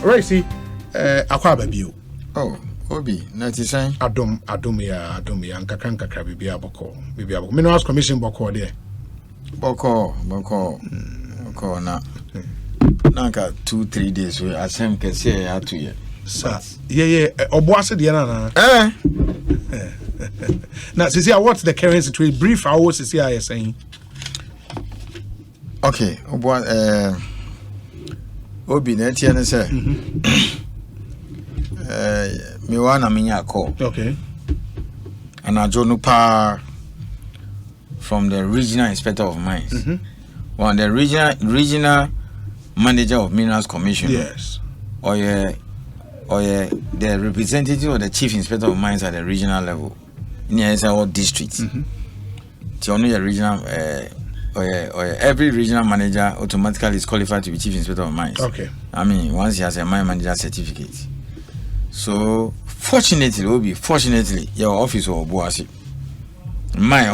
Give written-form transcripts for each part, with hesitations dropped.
Right, see, Aqua Babio. Oh, Obi, not the same. Adomia, and Kakanka, Bibiabo. Minerals Commission Boko there. Boko, na. Nanka 2-3 days we ASEMPA say to you. Sir, yeah, Oboase Diana. Now, see, what's the current situation? Brief hours, see, I saying. Okay, Obi, Netiana say, Miwana Minya call. Okay. And I don't know from the regional inspector of mines. Well, the regional manager of Minerals Commission. Yes. Or the representative of the chief inspector of mines at the regional level. Near our districts. So only a regional every regional manager automatically is qualified to be chief inspector of mines. Okay. I mean, once he has a mine manager certificate. So fortunately, your office will Boasi. My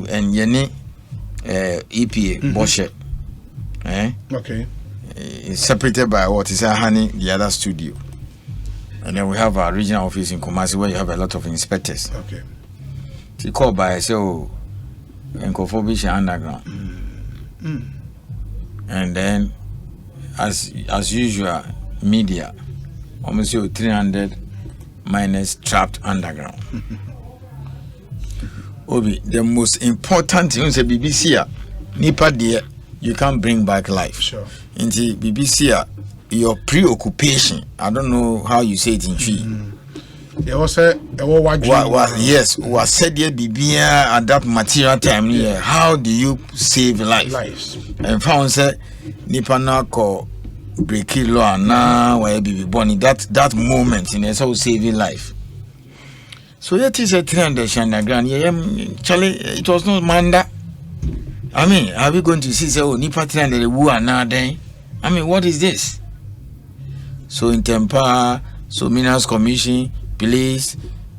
and Yeni EPA Boshe. Okay. It's separated by what is honey, the other studio. And then we have our regional office in Kumasi where you have a lot of inspectors. Okay. She called by so Nkofobisha underground. And then as usual, media almost 300 miners trapped underground. Obi, the most important thing is BBC. Nipa dear, you can't bring back life. Sure. In the BBC, your preoccupation. I don't know how you say it in Tree. There was a yes, was said here BB at that material time here. How do you save lives? And found said Nipa na ko break law na where be born that moment in a so saving life. So that is a 300 underground. Yeah, Charlie, it was not Manda. I mean, are we going to see say oh Nipa 300 who are now then? I mean, what is this? So in Tempa, so Minerals Commission, police,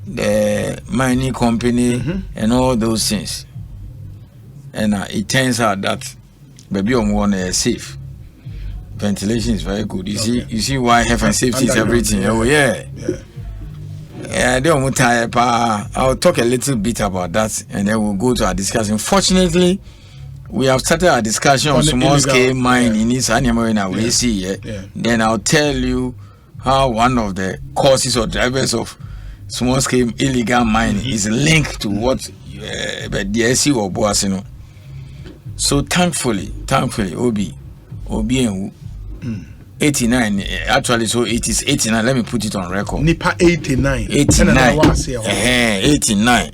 the mining company, and all those things. And it turns out that baby on one is safe. Ventilation is very good. You see why health and safety is everything. Oh yeah. I don't tired. I'll talk a little bit about that, and then we'll go to our discussion. Fortunately, we have started our discussion on small scale mine in this animal in our see. Then I'll tell you how one of the causes or drivers of small scale illegal mining is linked to what the SC or Boasino. So thankfully, Obi and 89 actually, so it is 89. Let me put it on record. Nipa 89. 89. 89.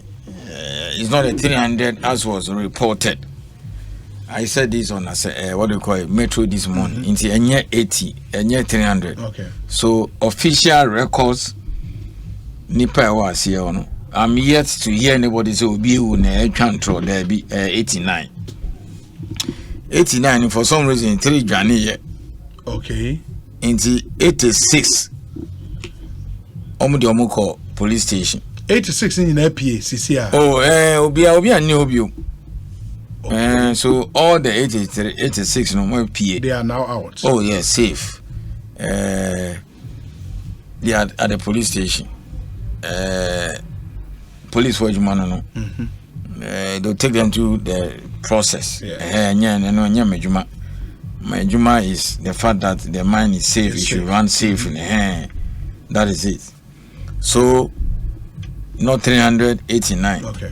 It's not a 300 as was reported. I said this on what do you call it, Metro this morning. Into a year 80, a year 300. Okay. So official records, Nipa was here. I'm yet to hear anybody say be control there be 89. 89 for some reason 3 January. Okay. Into 86. Omudi police station. 86 in APA CCR. Oh, obi new. So all the 83, 86 no more PA. They are now out. Oh yes, safe. They are at the police station. Police for no. They'll take them to the process. My juma is the fact that the mine is safe. It should run safe. That is it. So not 389. Okay.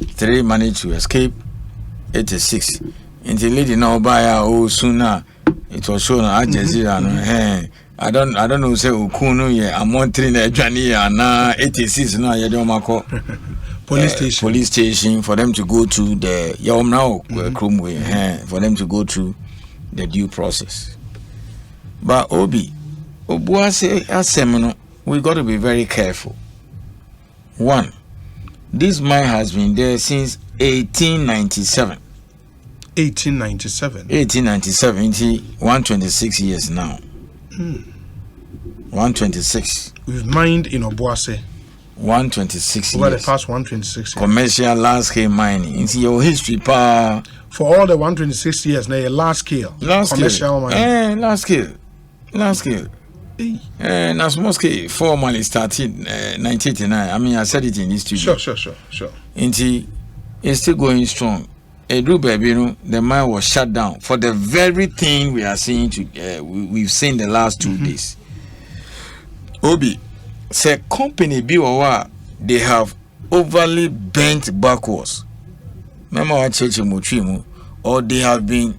3 managed to escape. 86. Until lady now by sooner it was shown at Jazeera. I don't know say Okunu I'm monitoring the journey and 86 now police station for them to go to the Krumwe for them to go through the due process. But Obuase Asemino, we got to be very careful. One, this mine has been there since 1897. 1897, 126 years now. 126. We've mined in Obuase. 126 over years. The past 126 years. Commercial large scale mining. Into your history, pa. For all the 126 years, now large scale. Commercial mining. Large scale. And small scale formally started 1989. I mean, I said it in this studio. Sure. Into it's still going strong. Baby, you know, the mine was shut down for the very thing we are seeing. We've seen the last 2 days. Obi, say company BOA, they have overly bent backwards. Remember what church Motrimu, or they have been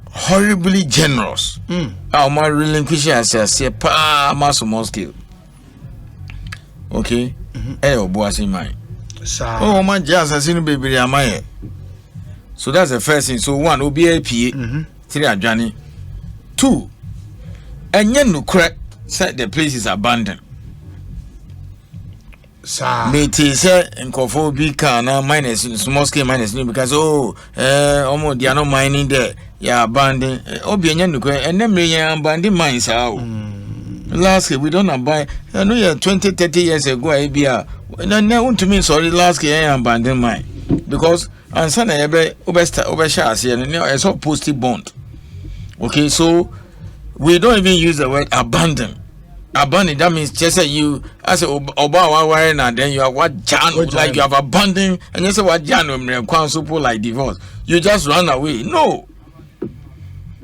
horribly generous. My relinquishing as I say, pa mass scale. Okay, boys in mind. Oh my jazz has seen baby amaye. So that's the first thing. So 1 OBAP 3 Johnny 2 and no crack said the place is abandoned. Mate say nkofo bi can na minus small scale minus because they are not mining there. Yeah, abandoned. Obi no crack and them abandoned mines out. Last year we don't buy. I know 20-30 years ago I be and I want to mean sorry last year I abandoned mine because and son overshare here and I saw posted bond. Okay, so we don't even use the word abandon. Abandon, that means just say you as a oba and then you are what Jan like you have abandoned and you say what Jan will like divorce. You just run away. No.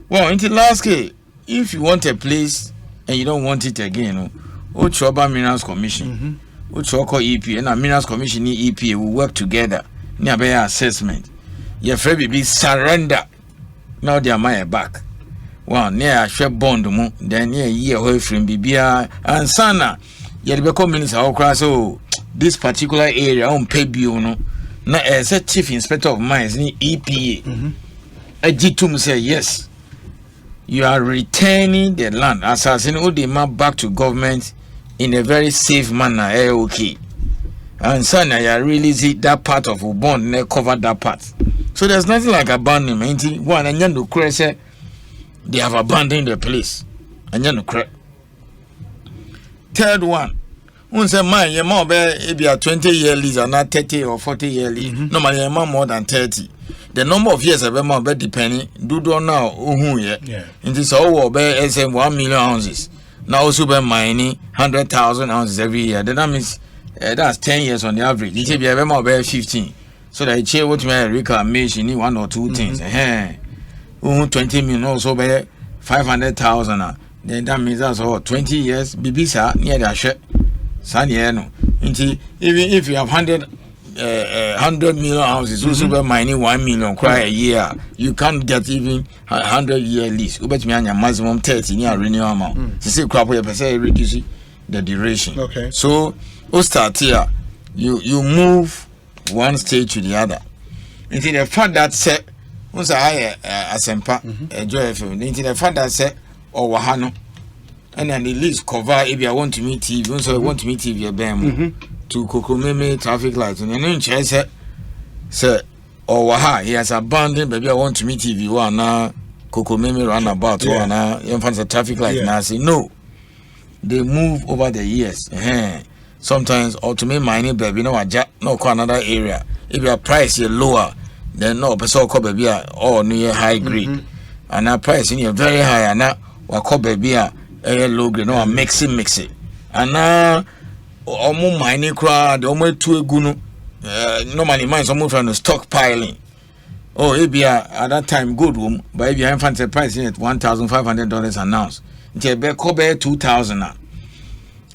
Well, until last year, if you want a place and you don't want it again, Ochoba Minerals Commission, Ochoko EP, and a Minerals Commission EPA will work together. Nearby assessment. Your friend be surrender. Now they are my back. Well, near share bond, then near year away from Bibia and Sana. Yet become minister of this particular area on pay bill. No, as a chief inspector of mines, EPA. A G2 say yes. You are returning the land, assassin all the map back to government in a very safe manner. Okay. And son, I release that part of bond and they cover that part. So there's nothing like abandonment. One and you crash, they have abandoned the place. And you crash. Third one. Once a man, your mom be a 20-year lease or not 30 or 40-year lease. Normally, your mom more than 30. The number of years I've been depending, do now, yeah. In this all be 1 million ounces. Now also be mining 100,000 ounces every year. Then that means that's 10 years on the average. It should be about 15. So that you check what my record makes, you need 1 or 2 things. 20 million also be 500,000. Then that means that's all 20 years. Bibisa near that shit. Saniano. Even if you have 100 million ounces, also be mining 1 million cry a year. You can't get even 100-year lease. You bet me on your maximum 30 near renewal amount. To say crap, you reduce the duration. Okay. So, we start here. You move one stage to the other. Until the fact that said, once I ASEMPA, Joy FM. Until the fact that said, or Wahano, and then the lease cover if you want to meet TV. Also, I want to meet TV to Kokomeme traffic lights. And then she said, sir, or Waha, he has abandoned, baby, I want to meet TV. One now, Kokomeme roundabout, one now, you find the traffic light. And I say, no, they move over the years. Sometimes, or to me, mining, baby, no, another area. If your price is lower, then no, but so call baby, or near high grade. And our price in very high, and now, what call baby, low grade, no, mix it. And now, almost mining crowd, almost 2 gunu. Normally, mines almost trying to stockpiling. Oh, it be at that time good room, but if you have fancy price in it, $1,500 an ounce. It's be cover 2,000 now.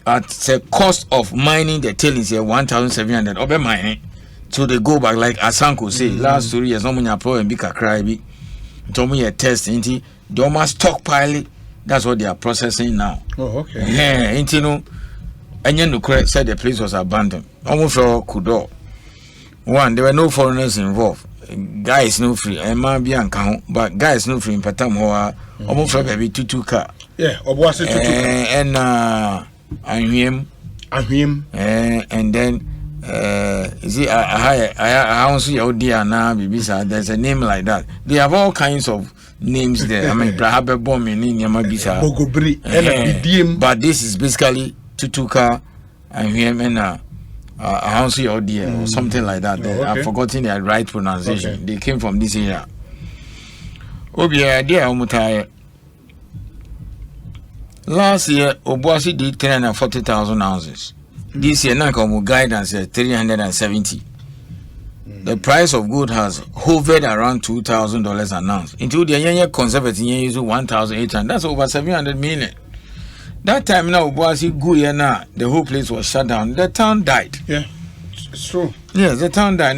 At the cost of mining the tailings here, 1,700. Over mining, so they go back like Asanko say last 2 years. No money problem be Accra be. Told me a test into the almost stockpiling. That's what they are processing now. Oh, okay. Into no. And you said the place was abandoned. Almost for Kudo. One, there were no foreigners involved. Guys no free. And man be uncount, but guys no free in Patam Hoa. Almost for baby 2 car. Yeah, or was it 2 and and then is it I don't see out there now, Bibisa. There's a name like that. They have all kinds of names there. I mean, Brahabe Bomb in Yamabisa. But this is basically Tutuka I hear me now. House or dear or something like that. Okay. I've forgotten their right pronunciation. Okay. They came from this area. Obia, dear Omutai. Last year, Obuasi did 340,000 ounces. This year, Nakamu guidance is 370. The price of gold has hovered around $2,000 an ounce. Until the young conservative use 1,800. That's over 700 million. That time now, Obuasi Guyana, the whole place was shut down. The town died. Yeah, it's true. Yes, the town died.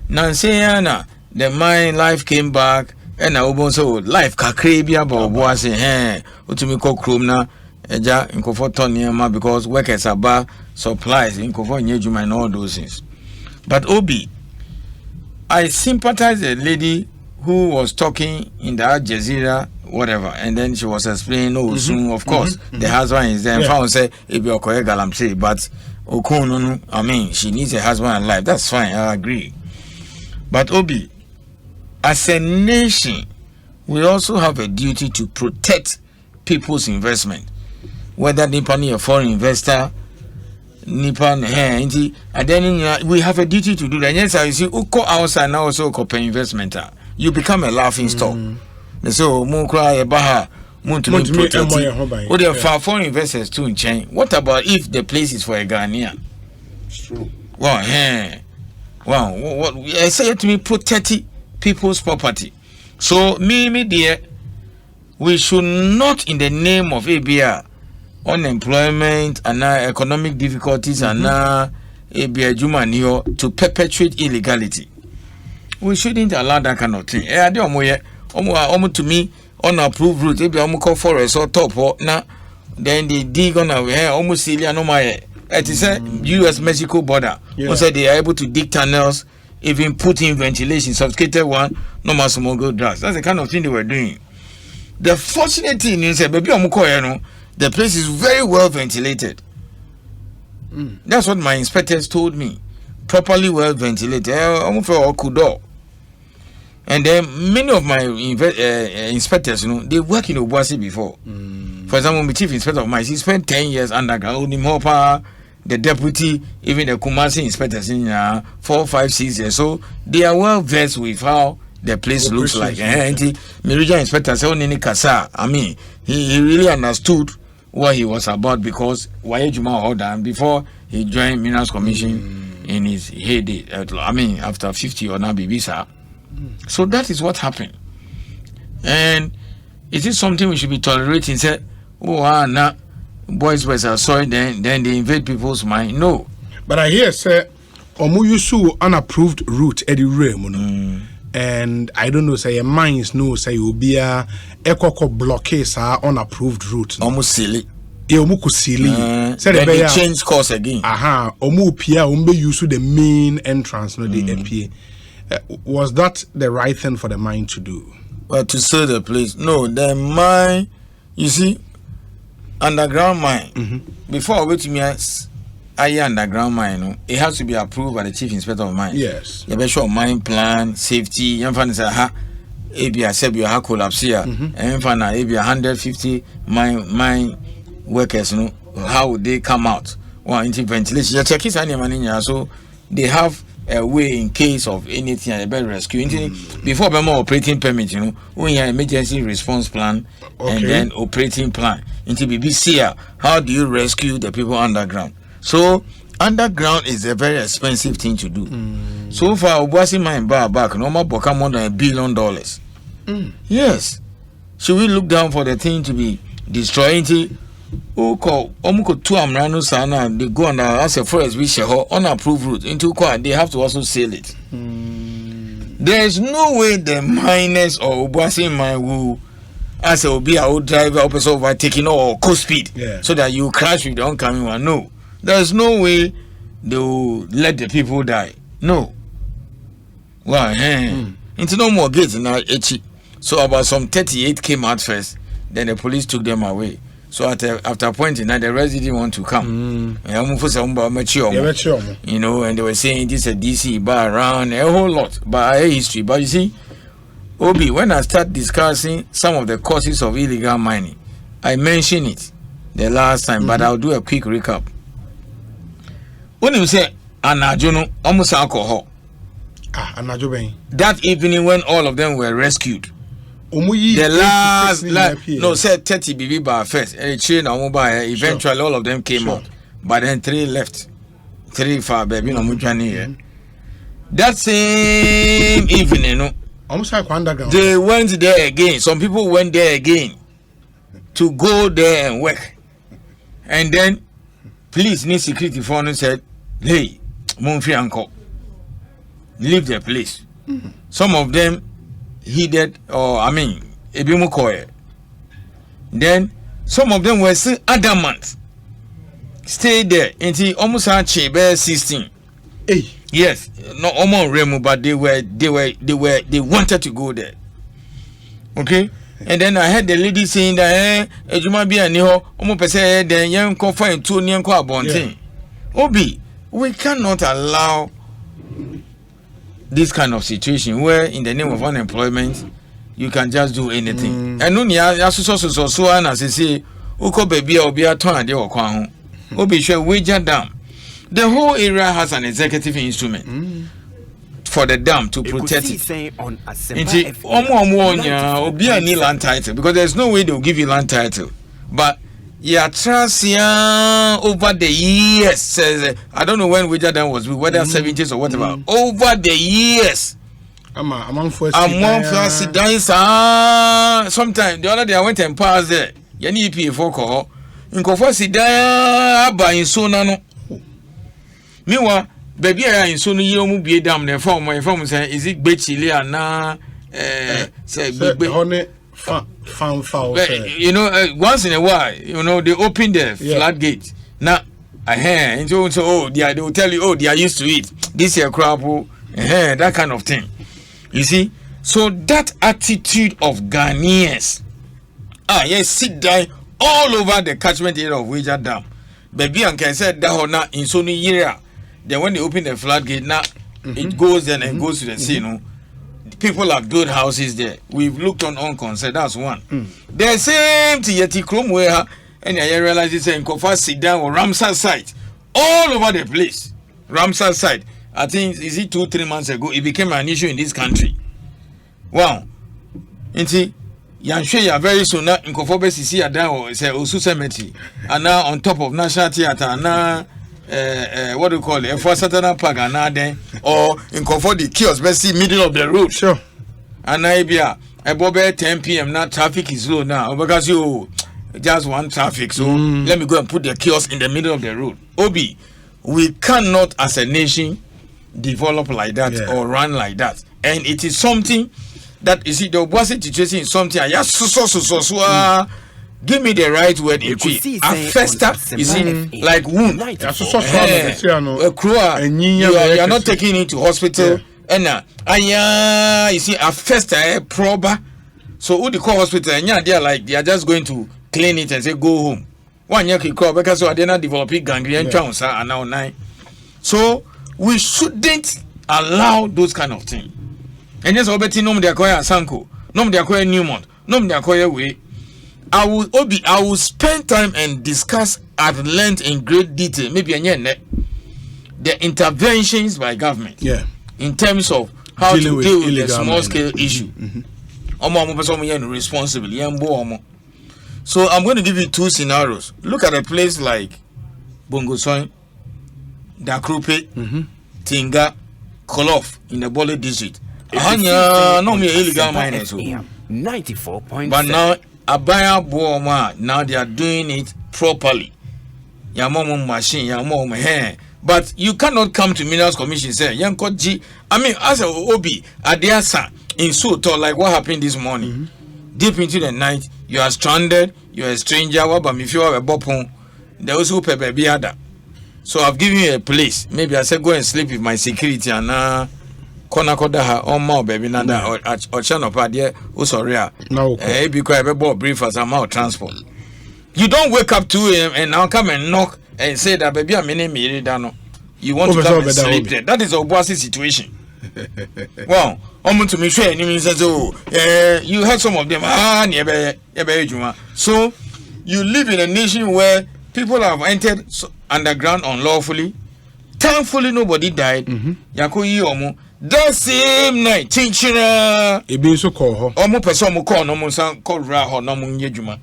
Nancyana, the mine life came back. And I also life Kakrabia, but Obuasi, Utumiko Krumna, Eja, in Kofoton, because workers are bar supplies in Kofon Yejuma and all those things. But Obi, I sympathize a lady who was talking in the Al Jazeera, whatever, and then she was explaining, soon, of course, the husband is there. And found say, if you're correct, I'm saying, but Okono, I mean, she needs a husband and life. That's fine, I agree. But Obi, as a nation, we also have a duty to protect people's investment, whether Nippon a foreign investor. Nippon, and then we have a duty to do that. Yes, I see. Uko outside now also pay investment. You become a laughing stock. So, Mukra, Baha, Muntu, protect. There are foreign investors too in China. What about if the place is for a Ghanaian? It's true. Wow, what I say to me, protect people's property. So, me, dear, we should not, in the name of ABR, unemployment and economic difficulties and ABR Jumanio to perpetuate illegality. We shouldn't allow that kind of thing. To me, unapproved route, if you call forest or top or now, then they dig on away almost silly no my. It is a US Mexico border. Also, they are able to dig tunnels, even put in ventilation, sophisticated one, no more smuggled drugs. That's the kind of thing they were doing. The fortunate thing is that the place is very well ventilated. That's what my inspectors told me. Properly well ventilated. And then many of my inspectors, they work in Obuasi before. For example, my chief inspector of mine, he spent 10 years underground. The deputy, even the Kumasi inspectors in 4, 5, 6 years. So they are well versed with how the place looks like. And the regional inspector said, I mean, he really understood what he was about because Wayejuma order before he joined Minerals Commission in his heyday. I mean, after 50 or now, Bibisa. So that is what happened. And is it something we should be tolerating? Say, boys are sorry, then they invade people's mind. No. But I hear, say, Omuyusu unapproved route, Eddie Ray, and I don't know, say, a mines no, say, you'll be a blockades are unapproved route. Almost silly. Omuku silly. Then they change course again. Omu Pia, use the main entrance, no, the MPA. Was that the right thing for the mine to do? Well, to sell the place. No, the mine, you see, underground mine. Before I wait to me, I underground mine, it has to be approved by the chief inspector of mine. Yes. You better show mine plan, safety. You find say ABR said you have collapse here. And find ABR 150 mine workers, how would they come out? Well, into ventilation. You check it, so they have a way in case of anything a better rescue. Before more operating permit, we have emergency response plan and then operating plan. Into BBC, how do you rescue the people underground? So underground is a very expensive thing to do. So far, Obuasi mine back, no more more than $1 billion. Yes. Should we look down for the thing to be destroying? Omuko 2 amrano sana, they go on as a forest we share unapproved route into Kwa, they have to also sell it. There is no way the miners or Obuasi mine will as a be a driver also overtaking or coast speed so that you crash with the oncoming one. No. There is no way they will let the people die. No. Well, into no more gates now. So about some 38 came out first, then the police took them away. So after a point in time, the rest didn't want to come. And they were saying this is a DC bar around a whole lot. But I hear history. But you see, Obi, when I start discussing some of the causes of illegal mining, I mentioned it the last time, but I'll do a quick recap. When you say anajono almost alcohol. Anajo. That evening when all of them were rescued. The last no said 30 BB bar first. Eventually all of them came out. But then 3 left. 3 for baby no mujani. That same evening, no. Almost like underground. They went there again. Some people went there again to go there and work. And then police need security phone and said, hey, Monfrey uncle, leave the place. Some of them heeded, Ebimukoye. Then some of them were still adamant. Stay there until almost 16. Hey. Yes, not almost Remu, but they wanted to go there. Okay? And then I heard the lady saying that Ejuma bi aniho, omo pese then yen ko fa ntu ni enko abonten. Obi, we cannot allow this kind of situation where in the name of unemployment you can just do anything. And no ya so na say uko baby obi aton ade okwan ho. Obi hwe wager dam. The whole area has an executive instrument for the dam to protect it. Obi any land title because there's no way they'll give you land title. But trust over the years says I don't know when wager dam was whether 70s or whatever. Over the years. Among first sometimes the other day I went and passed there. Yani EPA4 call. In Kofosi buying so nano. Meanwhile, baby, I in so near mu be dam the form my form say is it Bechile and say big honey foul. You know, once in a while, you know, they open the floodgate. Now I hear and so they will tell you, they are used to it. This year crap, that kind of thing. You see? So that attitude of Ghanaians, yes, sit down all over the catchment area of Wager Dam. Baby and can say that or not in so many years. Then when they open the floodgate, now it goes then and goes to the sea. You know, people have built houses there. We've looked on concern. That's one. The same thing Yeti Chrome where and I realize it's in Kofa sit down or Ramsar site all over the place. Ramsar site. I think is it 2-3 months ago it became an issue in this country. Wow. Inti Yanshe very soon now in Kofobe Sisi Adao say Osu Cemetery and now on top of National Theatre now what do you call it? For Satana Park and now then or in Kofo the kiosk see middle of the road. Sure. And now about 10 p.m. now traffic is low now because you just one traffic. So let me go and put the kiosk in the middle of the road. Obi, we cannot as a nation develop like that or run like that. And it is something that you see the opposite situation is something give me the right word in tree. A festa is like wound. You are not taking it to hospital. And you see a festa proper. So who they call hospital and they are like they are just going to clean it and say go home. 1 year call because so they not developing gangrene chance and now 9. So we shouldn't allow those kind of things. And yes, obeti nom de akoya Sanko, nom de akoya Newmont, nom de akoya way. I will spend time and discuss at length in great detail, maybe the interventions by government. In terms of how to deal with the small scale issue. Responsible. So I'm going to give you 2 scenarios. Look at a place like Bongosoin, Dakrupe, Tinga, Kolof in the Bole district. No me illegal miners. 94.7. But now Abaya Booma, now they are doing it properly. Yamom machine, Yamom hair. But you cannot come to Minerals Commission say Yanko G. I mean, as a Obi, Adiasa in Soto, like what happened this morning. Deep into the night, you are stranded, you are a stranger, but if you are a bopon, there was who baby other. So I've given you a place. Maybe I said go and sleep with my security and Kona Kodaha or more baby nada or channel padia or sorry. No, because I bought brief as I'm out transport. You don't wake up 2 a.m. and now come and knock and say that baby I'm in a dano. You want to come and sleep there. That is a bossy situation. Well, to me sure and says you heard some of them so you live in a nation where people have entered underground unlawfully Thankfully, nobody died. Yako yi omo. That same night, chinchina. Ebi so call ho. Omo person mo call no mo san call ra ho no mo nye juma.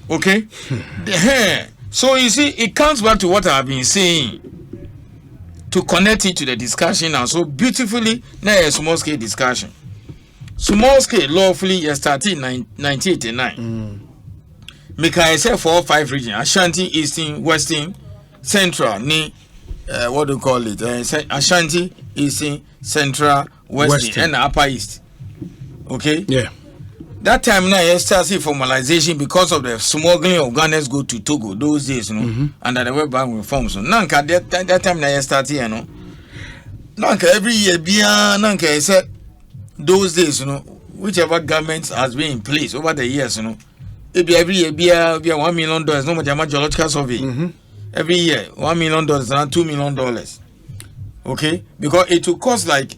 Okay? So you see, it comes back to what I've been saying to connect it to the discussion now. So beautifully, now a small scale discussion. Small scale lawfully started in 1989. Make I say 4 or 5 regions: Ashanti, Eastern, Western, Central, what do you call it? Ashanti, Eastern, Central, Western, and Upper East. Okay? Yeah. That time now, you start see formalization because of the smuggling of Ghanaians go to Togo those days, under the World Bank reforms. So, nanka that time now you start here, nanka every year, nanka I said those days, whichever government has been in place over the years, it be every year, be $1 million. No more geological survey. Every year, $1 million and $2 million. Okay, because it will cost like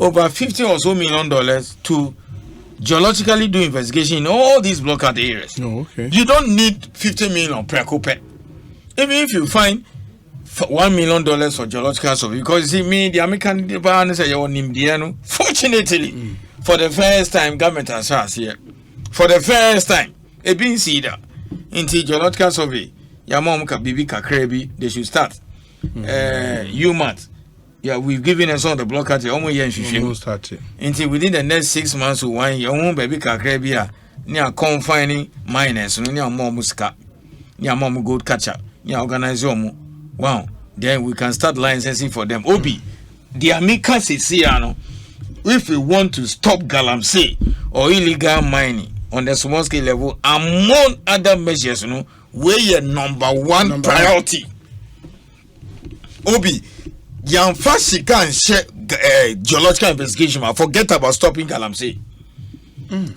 over $50 or so million to geologically do investigation in all these blockade areas. Oh, okay. You don't need 50 million per coupe. Even if you find $1 million for geological survey, because you see me, the American say fortunately, for the first time, government has asked here. For the first time, a being see that into geological survey, Yamam Bibi Kakrebi, they should start. UMAT. Yeah, we've given us all the blockade. Until within the next 6 months to 1 year, own baby Kakrebia, near confining miners, near more musca, near more gold catcher, near organization. Wow, then we can start licensing for them. Obi, the Amicas is here. If we want to stop galamsey or illegal mining on the small scale level, among other measures, we're number one priority. Obi. Yamfa can share geological investigation. Forget about stopping galamsey.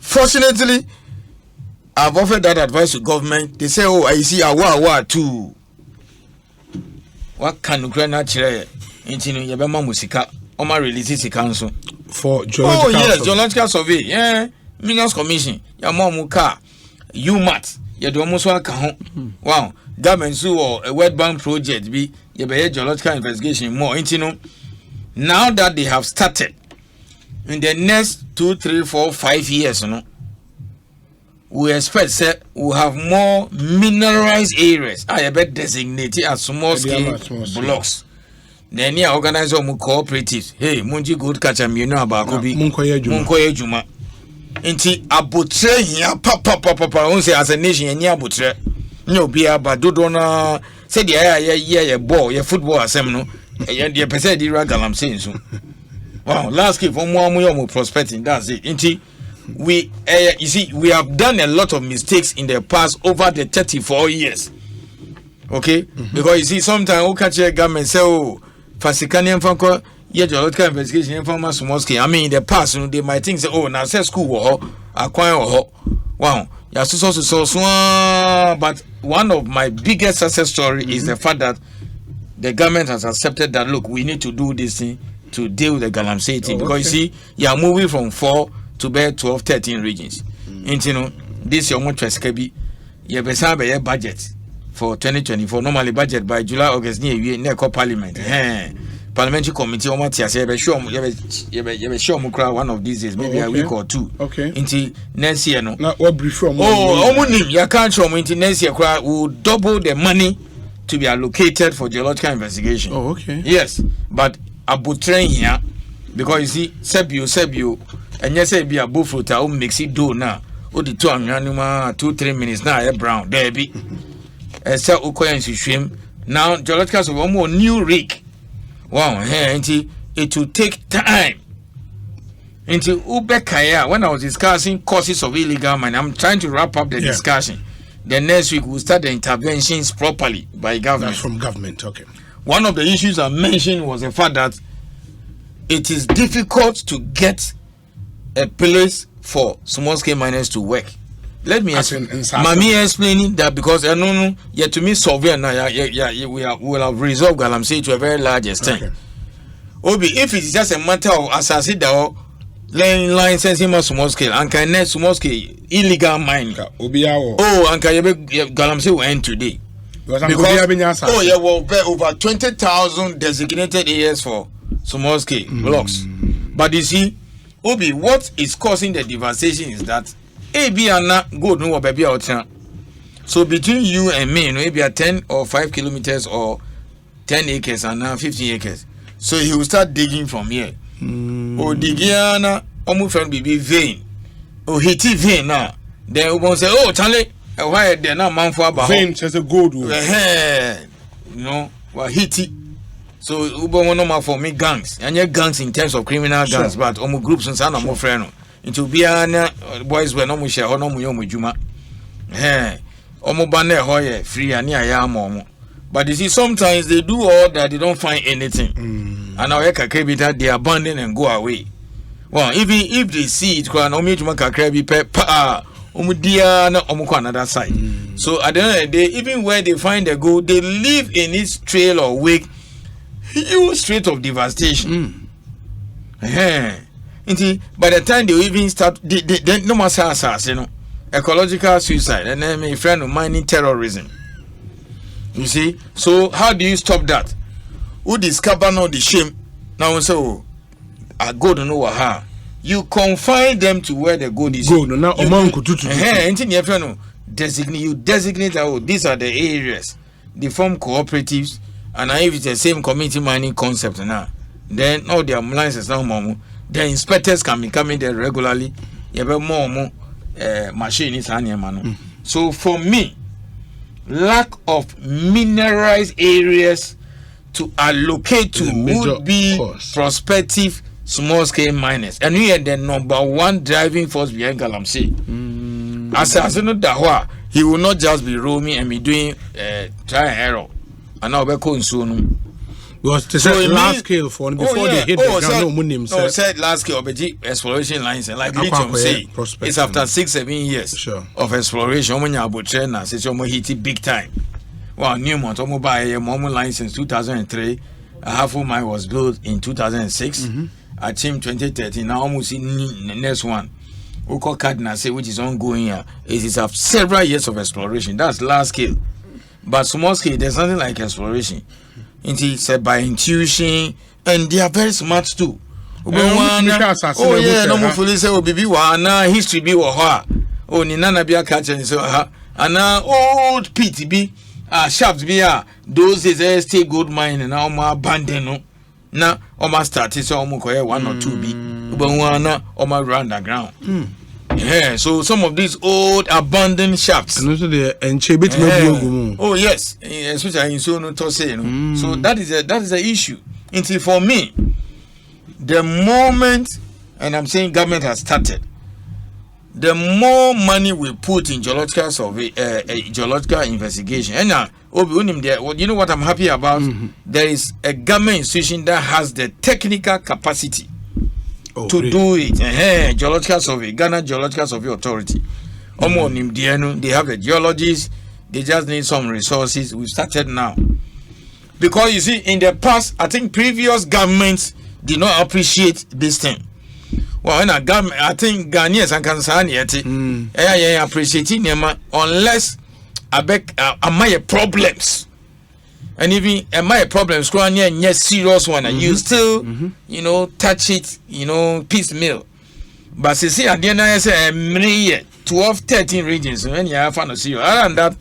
Fortunately, I've offered that advice to government. They say, "Oh, I see awa too. What can Ukraine actually? Into Yabama Musika, Oma releases council for geological. Oh yes, geological survey. Yeah, Minerals Commission. Yamamuka, UMAT. Yadomuswa Wow, government or a World Bank project be. Geological investigation more now that they have started in the next 2, 3, 4, 5 years, we expect we'll have more mineralized areas. I bet designated as small scale blocks. Then yeah, organize more cooperatives. Hey, Munji Gold Catcher, you know about Kobe Munkoye Juma. Inti abutre here, papa, as a nation, and yabutre. No, be about Dodona. Say the ball, your football assembly, the percent I'm saying so. Wow, last year from one prospecting, that's it. We you see, we have done a lot of mistakes in the past over the 34 years. Okay? Because you see, sometimes we catch a government say, oh, Fasikanian Fanko, geological investigation from small scale. I mean, in the past, they might think, say, oh, now say school or acquire or wow. Yeah, but one of my biggest success story is the fact that the government has accepted that look, we need to do this thing to deal with the galamsey thing. Because you see, you are moving from 4 to 12, 13 regions. And this your interest can be you have a budget for 2024. Normally budget by July, August near parliament. Parliamentary committee one of these days, maybe a week or 2. Okay. Into next year, no. Now what brief from? You can't show me into next year. Will double the money to be allocated for geological investigation. Oh, okay. Yes, but Abu train here because you see, Sebio, and yes, be a buffruta who makes it do now. Oh, the 2-3 minutes now. Brown, there be. So Ukoyan swim now. Geological survey one more new rig. Wow, it will take time. Into Ubekaya, when I was discussing causes of illegal mining, I'm trying to wrap up the discussion. The next week we'll start the interventions properly by government. That's from government, okay. One of the issues I mentioned was the fact that it is difficult to get a place for small scale miners to work. Let me explain. Explaining that because I know yet to me survey now we will have resolved galamsey to a very large extent. Okay. Obi, if it's just a matter of assassin or licensing small scale and can net small scale illegal mining. Oh, and can galamsey will end today. Because over 20,000 designated areas for small scale blocks. But you see, Obi, what is causing the devastation is that AB and not good no baby out. So between you and me, maybe 10 or 5 kilometers or 10 acres and now 15 acres. So he will start digging from here. Oh, digging almost from BB vein. Oh, he vein now. Then we will say, oh, Charlie, why they're not man for about vein says a good you know, well, hitty. So Uber one more for me gangs. And your gangs in terms of criminal gangs, but almost groups and son of more friend. Into Biana boys were no more share or no more Juma. Omo bane hoye free and near ya. But you see, sometimes they do all that, they don't find anything. And now they abandon and go away. Well, even if they see it, another side. So at the end of the day, even where they find the gold, they live in its trail or wake, huge state of devastation. By the time they even start, they no more you know, ecological suicide, and then my friend of mine in terrorism. You see, so how do you stop that? Who discover no the shame? Now so, I go to know how. You confine them to where the gold is. Gold, now you designate. Oh, these are the areas. They form cooperatives, and if it's the same community mining concept now, then all their licenses now more. The inspectors can be coming there regularly. You have more machines and So for me, lack of mineralized areas to allocate to would be prospective small scale miners, and we are the number one driving force behind Galamsey. As I know that he will not just be roaming and be doing try and error, and now we're going soon. Was to say large scale for before they hit the ground. No, said large scale exploration lines, and like lithium say, it's after 6-7 years of exploration. When you are trained, it's almost hit big time. Well, Newmont, mobile license 2003. A half of mine was built in 2006. Achieved 2013. Now almost in the next one. Oko Cardinal say which is ongoing here. It is after several years of exploration. That's large scale. But small scale, there's something like exploration. It said by intuition, and they are very smart too. No more police say, baby, history be wa. Oh, ni nana be a catcher and so and old PTB, shafts be those days stay gold mine and now more abandoned. Now, almost started so almost 1 or 2 be, but almost run the ground. Yeah, so some of these old abandoned shafts. And also oh yes, especially in so So that is the issue. Until for me, the moment, and I'm saying government has started, the more money we put in geological survey, geological investigation, and now, you know what I'm happy about? There is a government institution that has the technical capacity to do it. Geological survey, Ghana Geological Survey Authority. They have the geologists, they just need some resources. We've started now. Because you see, in the past, I think previous governments did not appreciate this thing. Well, in a government, I think Ghanaians and Kansani appreciating them unless I problems. And even my problems, yes, serious one, and you still, you know, touch it, you know, piecemeal. But see, at the end, I say, 12, 13 regions, when you have fun to see you. Other than that,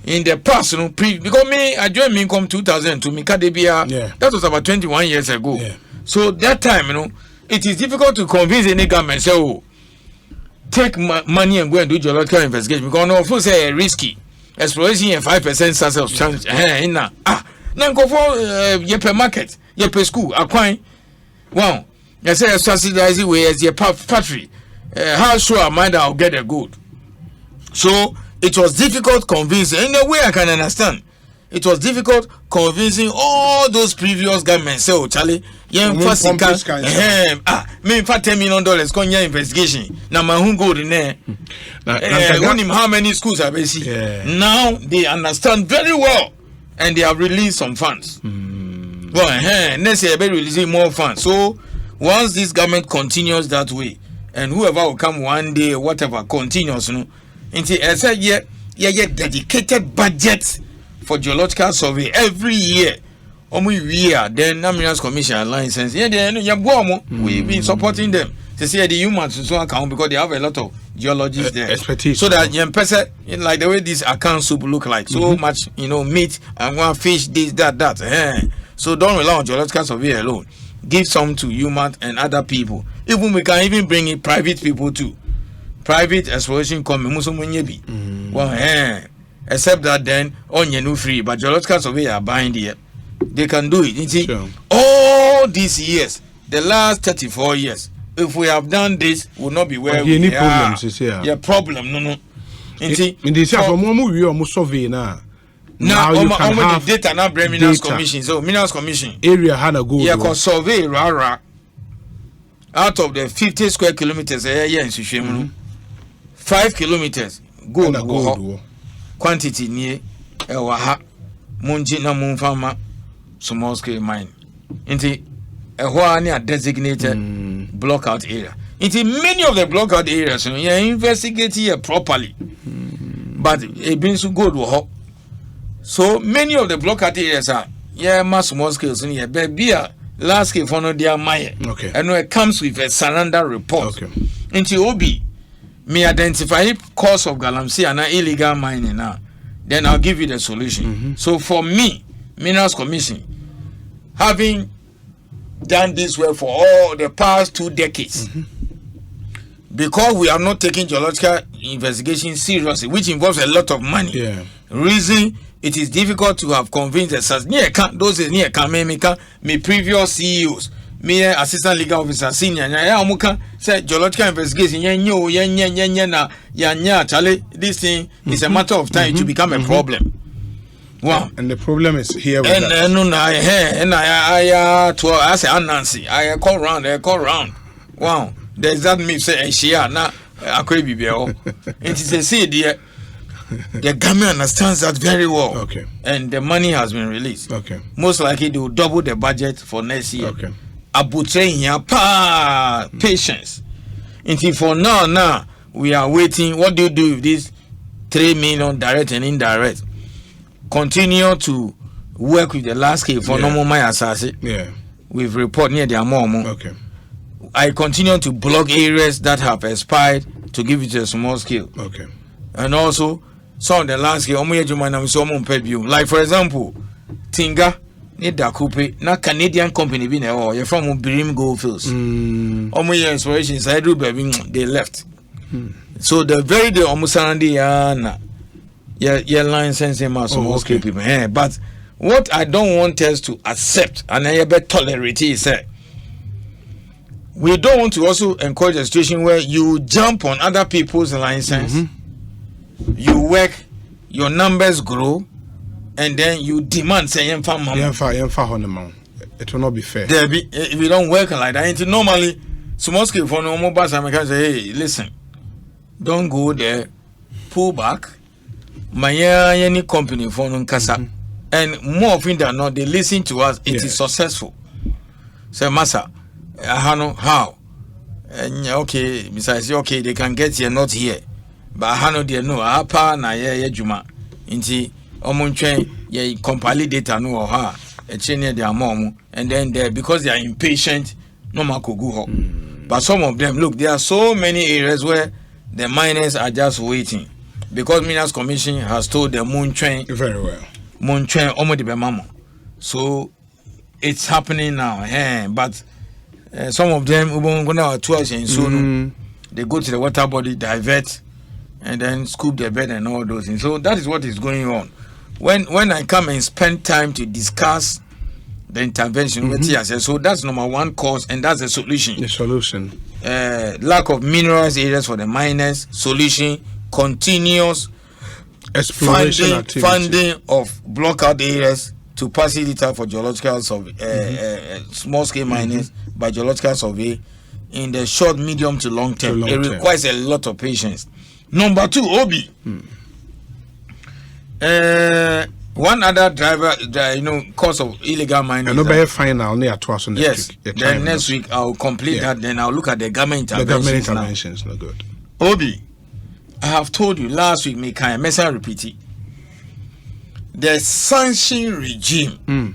in the past, you know, because I joined Minkom 2002, that was about 21 years ago. Yeah. So that time, you know, it is difficult to convince any government, say, oh, take money and go and do geological investigation, because no, first say risky. Exploration and 5% success of chance. Now go for your market, your school, acquire. Well, I say subsidizing way as your factory. How sure am I that I'll get a good? So it was difficult convincing. In a way, I can understand. It was difficult convincing all those previous governments. Say, oh, Charlie, me in fact $10 million going your investigation. Now my home go in there. How many schools have they seen? Now they understand very well, and they have released some funds. Well, next year they'll be releasing more funds. So once this government continues that way, and whoever will come one day or whatever continues, you know, until I said, yeah, dedicated budget for geological survey every year. Then Minerals Commission license. We've been supporting them. They say the humans so account because they have a lot of geologists there. Expertise. So that like the way this account soup look like, so much, meat and one fish, this, that. So don't rely on geological survey alone. Give some to humans and other people. Even we can even bring in private people too. Private exploration company. Well, except that then on no free, but geological survey are buying here. They can do it. You see, all these years, the last 34 years, if we have done this, will not be where we are. Problems, yeah, problem. No. You see, in this survey now. Now you can have the data now. Minerals Commission. So Minerals Commission area had a go. Yeah, cause survey rara. Out of the 50 square kilometers a year in Sushemu, 5 kilometers gold. Quantity near Ewaha Munji na Munfama small scale mine. Into a near designated blockout area. Into many of the blockout areas, you investigate here properly. But it brings to good. So many of the blockout areas are small scales in here, but large scale for no dear mine. Okay. And when it comes with a surrender report. Okay. Into Obi. Me identify cause of galamsey and illegal mining now, then I'll give you the solution. So for me, Minerals Commission, having done this work for all the past 2 decades, because we are not taking geological investigation seriously, which involves a lot of money. Yeah. Reason it is difficult to have convinced those near me previous CEOs. Me assistant legal officer senior amuka say geological investigation chale this thing is a matter of time to become a problem. Wow. And the problem is here with I say Nancy I call round wow there's that me say share na akwebi bia it is a say the government understands that very well. Okay. And the money has been released. Okay. Most likely they will double the budget for next year. Okay. Patience. Until for now, we are waiting. What do you do with this 3 million direct and indirect? Continue to work with the last scale for normal my assassin. Yeah. We've report near their mom. Okay. I continue to block areas that have expired to give it to a small scale. Okay. And also some of the last scale, like for example, Tinga. Na Canadian company been you're from Birim Goldfields. Your exploration side they left. So the very day almost your license small scale people. But what I don't want us to accept and I better tolerate is we don't want to also encourage a situation where you jump on other people's license, you work, your numbers grow. And then you demand say it will not be fair. We don't work like that. Normally, small scale for normal bus I can say, hey, listen, don't go there, pull back. My any company for no kasa. And more often than not, they listen to us, it is successful. Say, Masa, how? And okay, besides okay, they can get here, not here. But Hano they know, apa na juma. Inti ye compile data no ha a chain their mom and then there because they are impatient no makugu. But some of them look there are so many areas where the miners are just waiting because Minerals Commission has told the moon train very well. Moon train mama. So it's happening now. But some of them they go to the water body, divert and then scoop their bed and all those things. So that is what is going on. When I come and spend time to discuss the intervention, so that's number one cause, and that's the solution. The solution. Lack of minerals areas for the miners. Solution: continuous exploration funding of blockout areas to facilitate for geological survey, small scale miners by geological survey in the short, medium to long term. It requires a lot of patience. Number two, Obi. One other driver, cause of illegal mining. And no final near twice next week. Then next week I'll complete that. Then I'll look at the government interventions. The government interventions, no good. Obi, I have told you last week. Me can mess and repeat it. the sanction regime.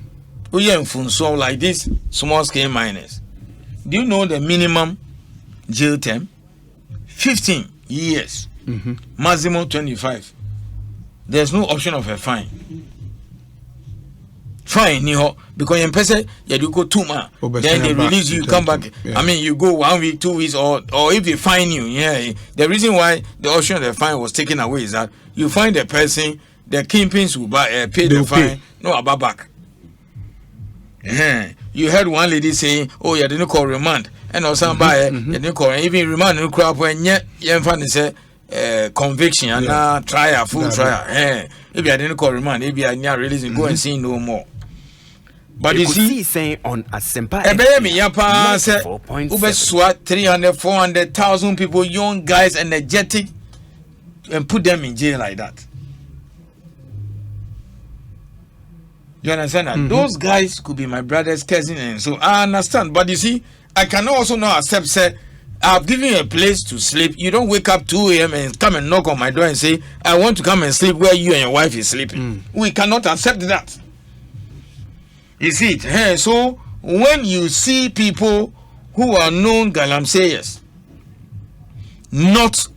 We are so like this small scale miners. Do you know the minimum jail term? 15 years. Maximum 25. There's no option of a fine. Fine, because in person you go 2 months, then they release you, come back. Yeah. I mean, you go 1 week, 2 weeks, or if they fine you, the reason why the option of the fine was taken away is that you find the person, the kingpins will pay the fine, no about back. You heard one lady saying, "Oh, you didn't call remand," and also you didn't call even remand. No crap when you find say conviction and trial, full trial. If you didn't call remand, if you are near releasing, go and see no more. But you see, saying on ASEMPA FM, Uber SWAT 300,000-400,000 people, young guys, energetic, and put them in jail like that. You understand that? Those guys could be my brother's cousin, and so I understand. But you see, I can also not accept, say, I've given you a place to sleep. You don't wake up 2 a.m. and come and knock on my door and say, I want to come and sleep where you and your wife is sleeping. We cannot accept that. You see it? So when you see people who are known galamseyers not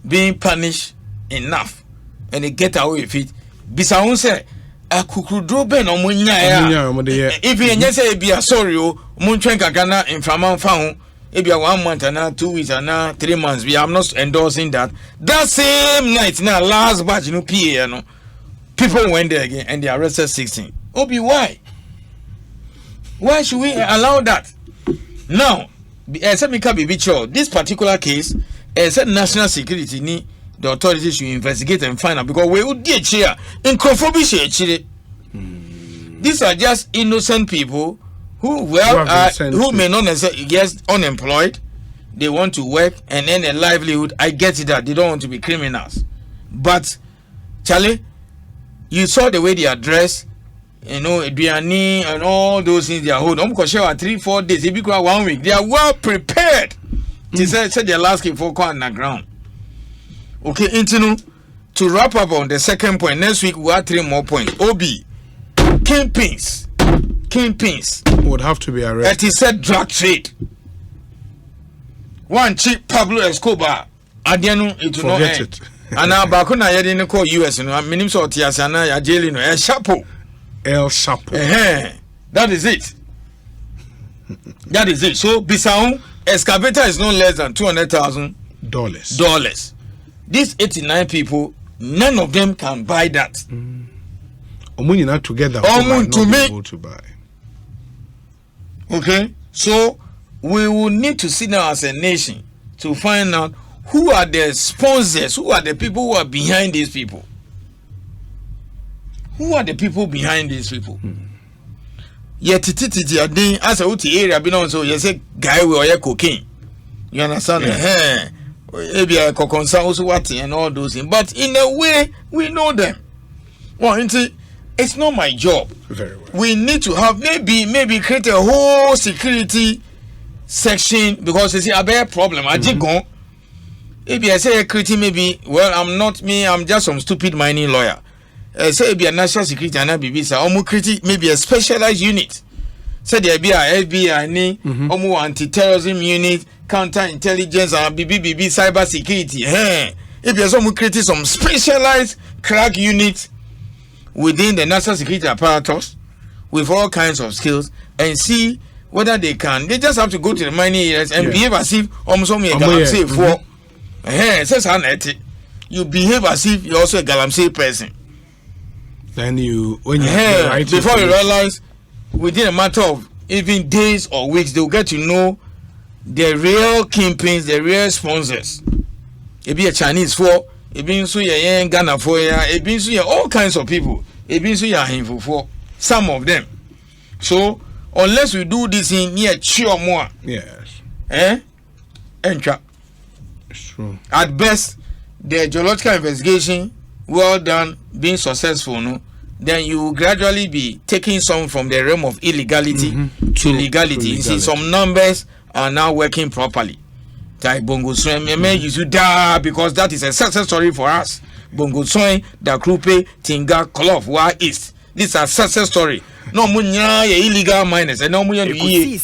being punished enough and they get away with it, Bisaun say, akukudro ben omunya ya if you say be sorry o muntwen kakana in fama fa ho e be 1 month and 2 weeks and 3 months. We are not endorsing that. That same night now last batch no PA no people went there again and they arrested 16. Obi, why should we allow that? Now this particular case said national security ni the authorities should investigate and find out, because we would be here in conformity. These are just innocent people who may not necessarily get unemployed. They want to work and earn a livelihood. I get it that they don't want to be criminals, but Charlie, you saw the way they are dressed, Adriani and all those things they are holding. 3-4 days, if you go 1 week, they are well prepared. They said they're asking for on the ground. Okay, to wrap up on the second point, next week we have 3 more points. Obi, kingpins would have to be arrested. It said drug trade. One cheap Pablo Escobar. Adiano, it will not end. And now Bakuna didn't call US, minim so Tiasana, ya jail, El Chapo. That is it. That is it. So Bisaun excavator is no less than $200,000. These 89 people, none of them can buy that. Not together. To me, able to buy. Okay, so we will need to sit down as a nation to find out who are the sponsors, who are the people who are behind these people. Who are the people behind these people? Yet, as a area, so you say guy with cocaine. You understand? Maybe I can also what and all those things, but in a way we know them. Well, it's not my job. Very well. We need to have maybe create a whole security section, because you see a bad problem. I just go. Maybe I say creating I'm just some stupid mining lawyer. Say be a national security and maybe a specialized unit. Say there be a FBI anti-terrorism unit, counterintelligence and BBB cyber security. If you some create some specialized crack unit within the national security apparatus with all kinds of skills, and see whether they can. They just have to go to the mining areas and behave as if you behave as if you're also a galamsey person. Then before you realize, within a matter of even days or weeks, they'll get to know the real kingpins, the real sponsors. It be a Chinese for, it be so Ghana for, it be so all kinds of people. It be so for some of them. So unless we do this in near sure more, yes, Entra. It's true. At best, the geological investigation, well done, being successful, no, then you will gradually be taking some from the realm of illegality to legality. You see, some numbers are now working properly. Because that is a success story for us. Bongosoin, Dakrupe, Tinga, Kolof, Wa East. This is a success story. No munya illegal miners and no munya machine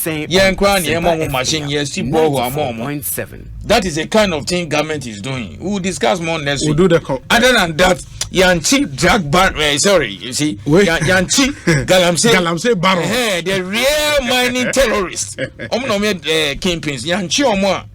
that is the kind of thing government is doing. We'll discuss more next week. Other than that, Yanchi drug bar sorry, you see, Yanchi Galamse Baron, the real mining terrorists. Kingpins, Yanchi Omwa.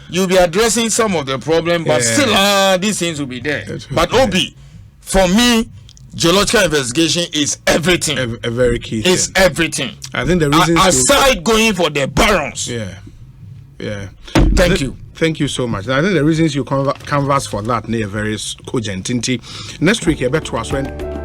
You'll be addressing some of the problem, but still these things will be there. But Obi, for me, geological investigation is everything. A very key thing. It's everything. I think the reason aside going for the barons. Yeah. Thank you. Thank you so much. I think the reasons you canvas for that are very cogent. Next week, I bet to us when.